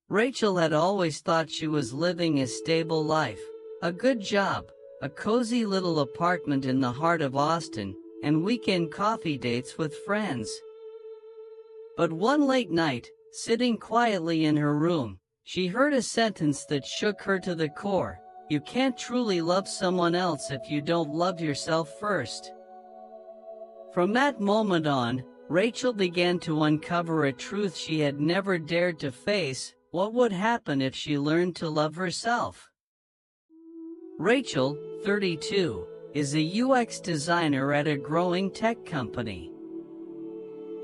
Rachel had always thought she was living a stable life, a good job, a cozy little apartment in the heart of Austin, and weekend coffee dates with friends. But one late night, sitting quietly in her room, she heard a sentence that shook her to the core. You can't truly love someone else if you don't love yourself first. From that moment on, Rachel began to uncover a truth she had never dared to face. What would happen if she learned to love herself? Rachel, 32, is a UX designer at a growing tech company.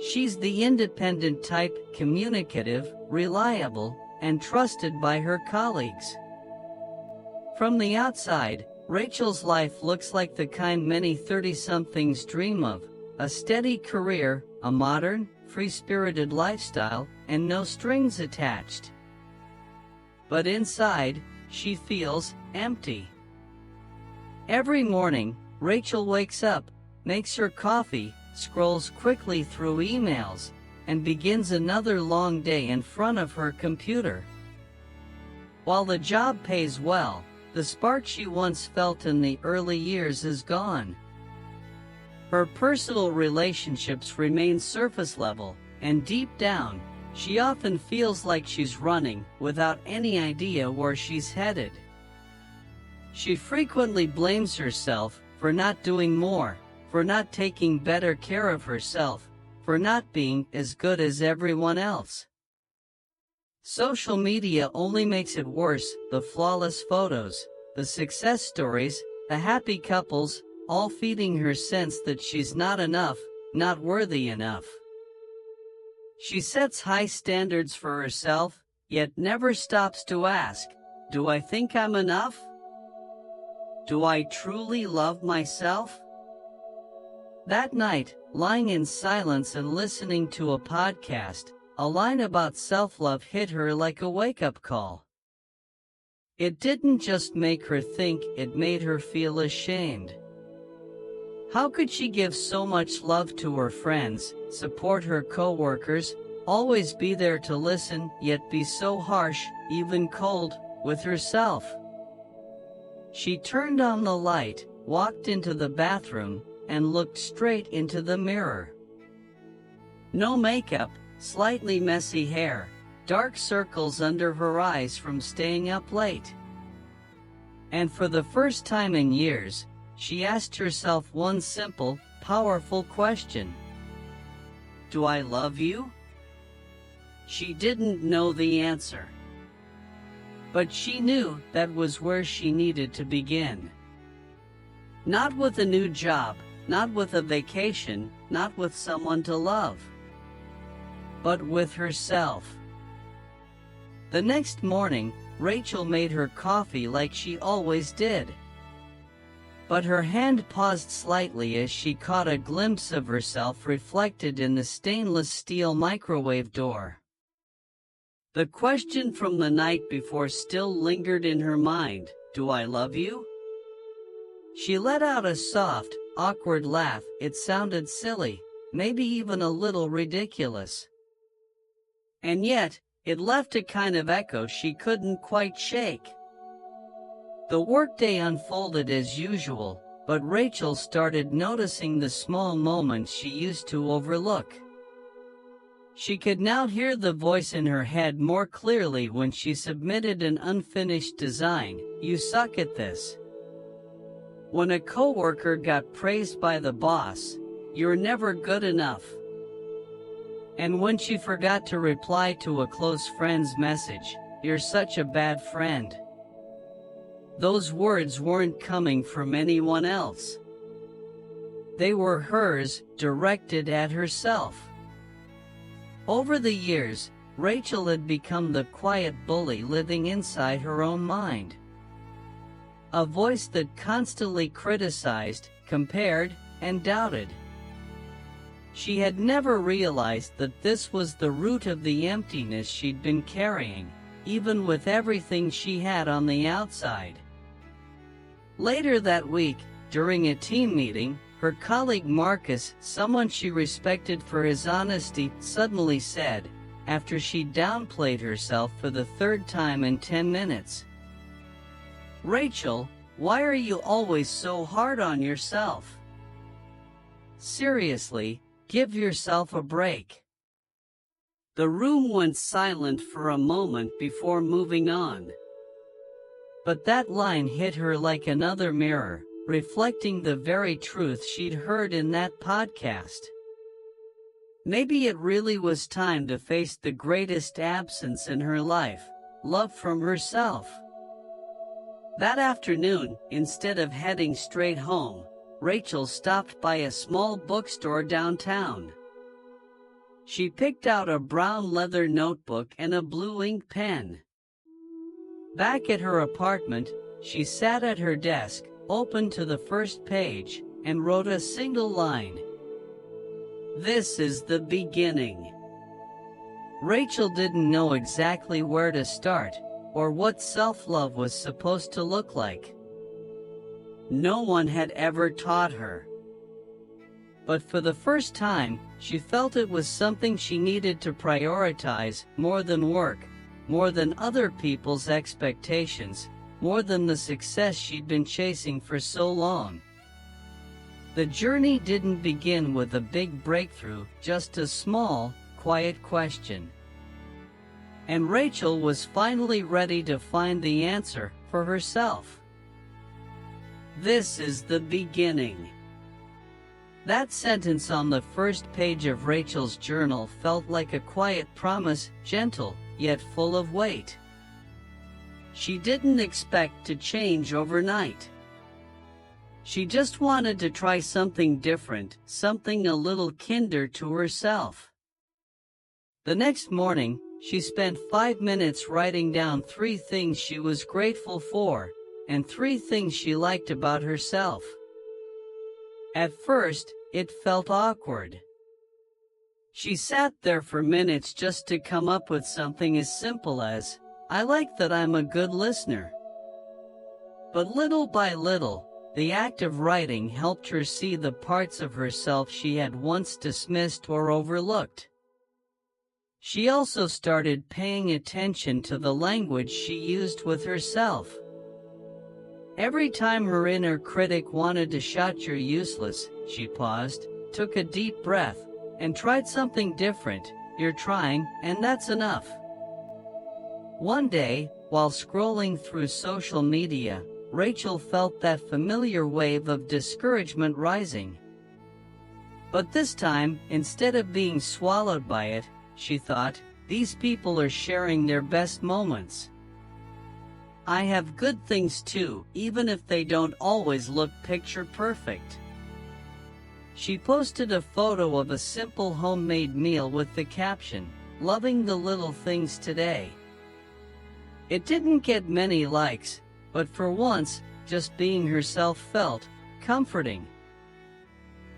She's the independent type, communicative, reliable, and trusted by her colleagues. From the outside, Rachel's life looks like the kind many 30-somethings dream of: a steady career, a modern, free-spirited lifestyle, and no strings attached. But inside, she feels empty. Every morning, Rachel wakes up, makes her coffee, scrolls quickly through emails, and begins another long day in front of her computer. While the job pays well, the spark she once felt in the early years is gone. Her personal relationships remain surface level, and deep down, she often feels like she's running without any idea where she's headed. She frequently blames herself for not doing more, for not taking better care of herself, for not being as good as everyone else. Social media only makes it worse: the flawless photos, the success stories, the happy couples, all feeding her sense that she's not enough, not worthy enough. She sets high standards for herself, yet never stops to ask, do I think I'm enough? Do I truly love myself? That night, lying in silence and listening to a podcast, a line about self-love hit her like a wake-up call. It didn't just make her think, it made her feel ashamed. How could she give so much love to her friends, support her co-workers, always be there to listen, yet be so harsh, even cold, with herself? She turned on the light, walked into the bathroom, and looked straight into the mirror. No makeup, slightly messy hair, dark circles under her eyes from staying up late. And for the first time in years, she asked herself one simple, powerful question. Do I love you? She didn't know the answer. But she knew that was where she needed to begin. Not with a new job, not with a vacation, not with someone to love, but with herself. The next morning, Rachel made her coffee like she always did. But her hand paused slightly as she caught a glimpse of herself reflected in the stainless steel microwave door. The question from the night before still lingered in her mind. Do I love you? She let out a soft, awkward laugh. It sounded silly, maybe even a little ridiculous. And yet, it left a kind of echo she couldn't quite shake. The workday unfolded as usual, but Rachel started noticing the small moments she used to overlook. She could now hear the voice in her head more clearly when she submitted an unfinished design. You suck at this. When a coworker got praised by the boss, you're never good enough. And when she forgot to reply to a close friend's message, you're such a bad friend. Those words weren't coming from anyone else. They were hers, directed at herself. Over the years, Rachel had become the quiet bully living inside her own mind. A voice that constantly criticized, compared, and doubted. She had never realized that this was the root of the emptiness she'd been carrying, even with everything she had on the outside. Later that week, during a team meeting, her colleague Marcus, someone she respected for his honesty, suddenly said, after she downplayed herself for the third time in 10 minutes. "Rachel, why are you always so hard on yourself? Seriously, give yourself a break." The room went silent for a moment before moving on. But that line hit her like another mirror, reflecting the very truth she'd heard in that podcast. Maybe it really was time to face the greatest absence in her life, love from herself. That afternoon, instead of heading straight home, Rachel stopped by a small bookstore downtown. She picked out a brown leather notebook and a blue ink pen. Back at her apartment, she sat at her desk, opened to the first page, and wrote a single line. "This is the beginning." Rachel didn't know exactly where to start, or what self-love was supposed to look like. No one had ever taught her. But for the first time, she felt it was something she needed to prioritize more than work, more than other people's expectations, more than the success she'd been chasing for so long. The journey didn't begin with a big breakthrough, just a small, quiet question. And Rachel was finally ready to find the answer for herself. "This is the beginning." That sentence on the first page of Rachel's journal felt like a quiet promise, gentle, yet full of weight. She didn't expect to change overnight. She just wanted to try something different, something a little kinder to herself. The next morning, she spent 5 minutes writing down 3 things she was grateful for, and 3 things she liked about herself. At first, it felt awkward. She sat there for minutes just to come up with something as simple as, "I like that I'm a good listener." But little by little, the act of writing helped her see the parts of herself she had once dismissed or overlooked. She also started paying attention to the language she used with herself. Every time her inner critic wanted to shout "You're useless," she paused, took a deep breath, and tried something different. "You're trying, and that's enough." One day, while scrolling through social media, Rachel felt that familiar wave of discouragement rising. But this time, instead of being swallowed by it, she thought, "These people are sharing their best moments. I have good things too, even if they don't always look picture perfect." She posted a photo of a simple homemade meal with the caption, "Loving the little things today." It didn't get many likes, but for once, just being herself felt comforting.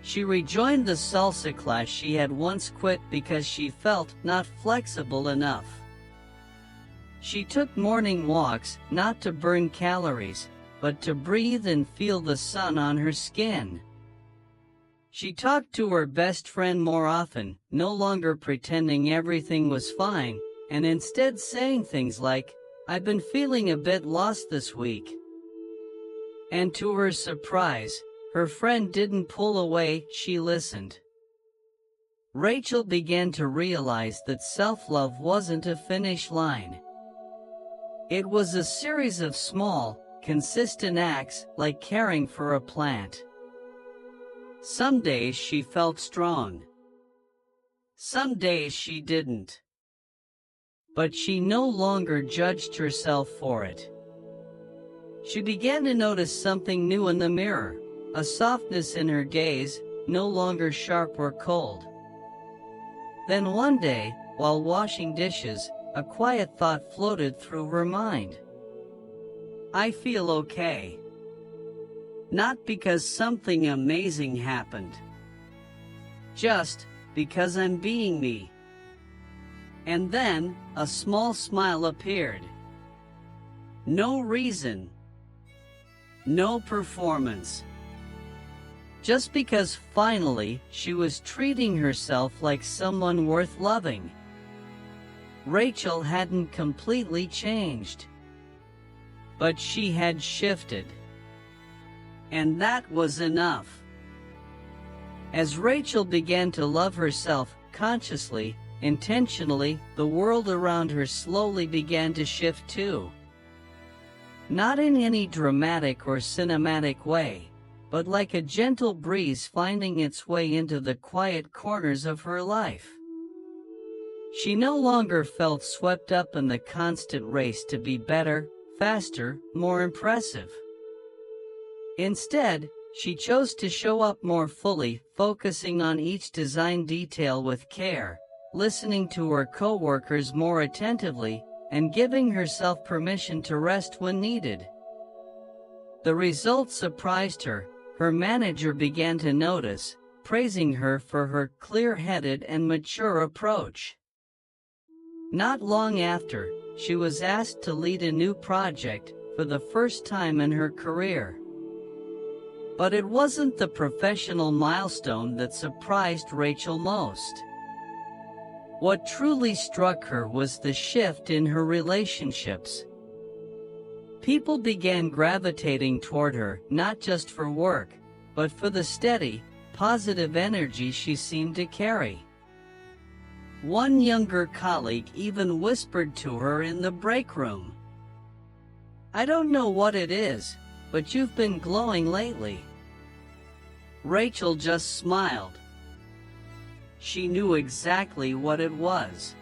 She rejoined the salsa class she had once quit because she felt not flexible enough. She took morning walks, not to burn calories, but to breathe and feel the sun on her skin. She talked to her best friend more often, no longer pretending everything was fine, and instead saying things like, "I've been feeling a bit lost this week." And to her surprise, her friend didn't pull away, she listened. Rachel began to realize that self-love wasn't a finish line. It was a series of small, consistent acts, like caring for a plant. Some days she felt strong. Some days she didn't. But she no longer judged herself for it. She began to notice something new in the mirror, a softness in her gaze, no longer sharp or cold. Then one day, while washing dishes, a quiet thought floated through her mind. "I feel okay. Not because something amazing happened. Just because I'm being me." And then, a small smile appeared. No reason. No performance. Just because finally she was treating herself like someone worth loving. Rachel hadn't completely changed, but she had shifted. And that was enough. As Rachel began to love herself consciously, intentionally, the world around her slowly began to shift too. Not in any dramatic or cinematic way, but like a gentle breeze finding its way into the quiet corners of her life. She no longer felt swept up in the constant race to be better, faster, more impressive. Instead, she chose to show up more fully, focusing on each design detail with care, listening to her coworkers more attentively, and giving herself permission to rest when needed. The results surprised her. Her manager began to notice, praising her for her clear-headed and mature approach. Not long after, she was asked to lead a new project for the first time in her career. But it wasn't the professional milestone that surprised Rachel most. What truly struck her was the shift in her relationships. People began gravitating toward her, not just for work, but for the steady, positive energy she seemed to carry. One younger colleague even whispered to her in the break room, "I don't know what it is, but you've been glowing lately." Rachel just smiled. She knew exactly what it was.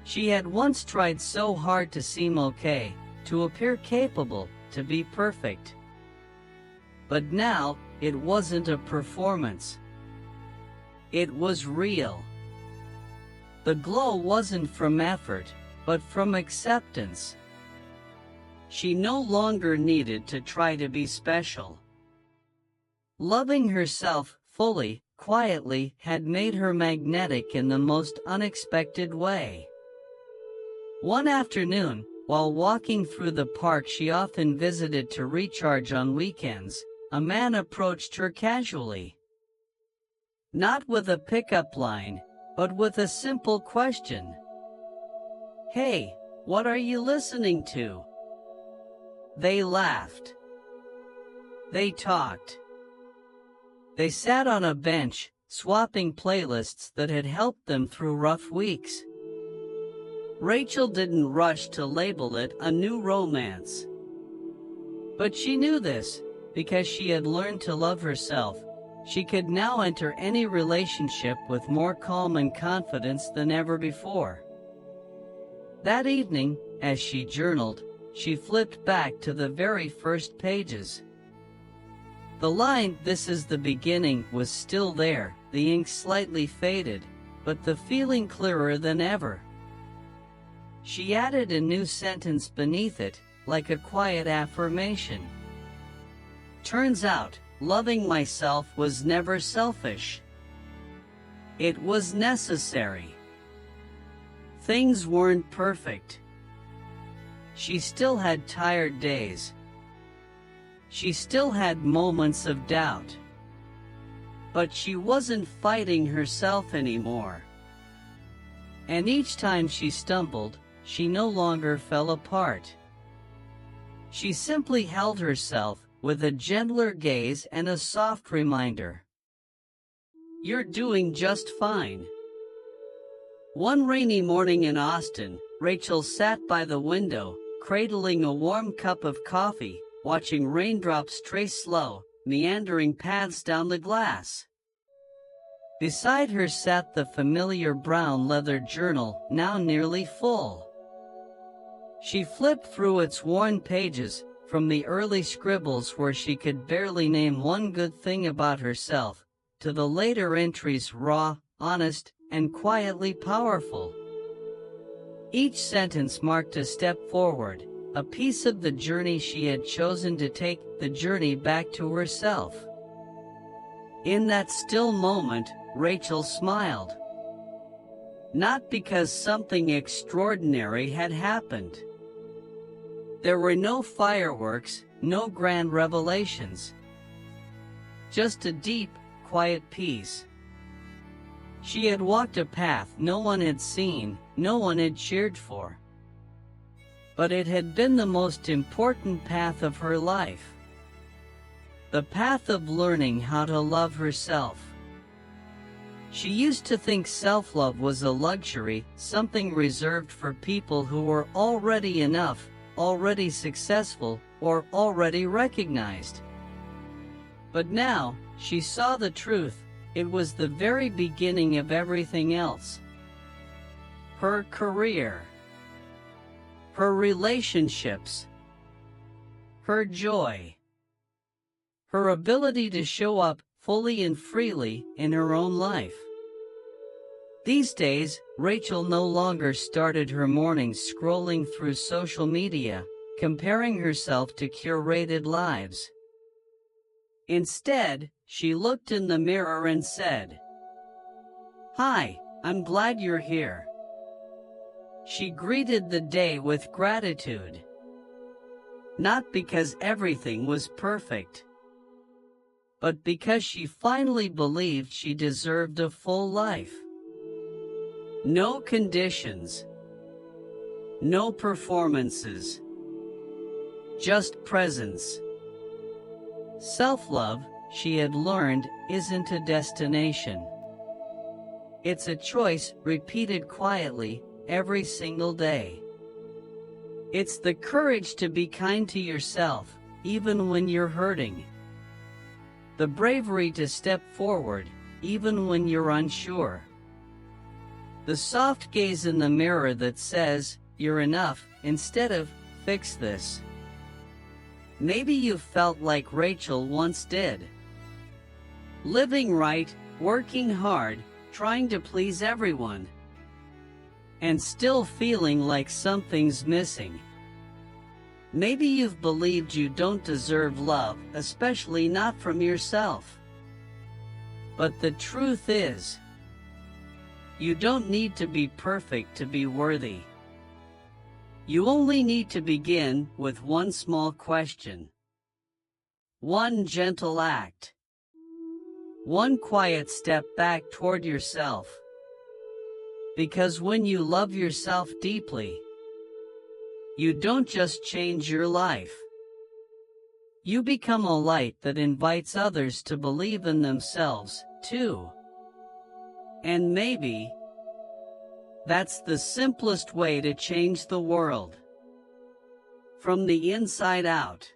She had once tried so hard to seem okay, to appear capable, to be perfect. But now, it wasn't a performance. It was real. The glow wasn't from effort, but from acceptance. She no longer needed to try to be special. Loving herself fully, quietly, had made her magnetic in the most unexpected way. One afternoon, while walking through the park she often visited to recharge on weekends, a man approached her casually. Not with a pickup line, but with a simple question. "Hey, what are you listening to?" They laughed. They talked. They sat on a bench, swapping playlists that had helped them through rough weeks. Rachel didn't rush to label it a new romance. But she knew this, because she had learned to love herself. She could now enter any relationship with more calm and confidence than ever before. That evening, as she journaled, she flipped back to the very first pages. The line, "This is the beginning," was still there, the ink slightly faded, but the feeling clearer than ever. She added a new sentence beneath it, like a quiet affirmation. "Turns out, loving myself was never selfish. It was necessary." Things weren't perfect. She still had tired days. She still had moments of doubt. But she wasn't fighting herself anymore. And each time she stumbled, she no longer fell apart. She simply held herself, with a gentler gaze and a soft reminder. "You're doing just fine." One rainy morning in Austin, Rachel sat by the window, cradling a warm cup of coffee, watching raindrops trace slow, meandering paths down the glass. Beside her sat the familiar brown leather journal, now nearly full. She flipped through its worn pages, from the early scribbles where she could barely name one good thing about herself, to the later entries raw, honest, and quietly powerful. Each sentence marked a step forward, a piece of the journey she had chosen to take, the journey back to herself. In that still moment, Rachel smiled. Not because something extraordinary had happened. There were no fireworks, no grand revelations. Just a deep, quiet peace. She had walked a path no one had seen, no one had cheered for. But it had been the most important path of her life. The path of learning how to love herself. She used to think self-love was a luxury, something reserved for people who were already enough, already successful, or already recognized. But now, she saw the truth. It was the very beginning of everything else. Her career, her relationships, her joy, her ability to show up fully and freely in her own life. These days, Rachel no longer started her mornings scrolling through social media, comparing herself to curated lives. Instead, she looked in the mirror and said, "Hi, I'm glad you're here." She greeted the day with gratitude. Not because everything was perfect, but because she finally believed she deserved a full life. No conditions, no performances, just presence. Self-love, she had learned, isn't a destination. It's a choice repeated quietly every single day. It's the courage to be kind to yourself, even when you're hurting. The bravery to step forward, even when you're unsure. The soft gaze in the mirror that says, "You're enough," instead of, "Fix this." Maybe you felt like Rachel once did. Living right, working hard, trying to please everyone, and still feeling like something's missing. Maybe you've believed you don't deserve love, especially not from yourself. But the truth is, you don't need to be perfect to be worthy. You only need to begin with one small question. One gentle act. One quiet step back toward yourself. Because when you love yourself deeply, you don't just change your life. You become a light that invites others to believe in themselves, too. And maybe that's the simplest way to change the world. From the inside out.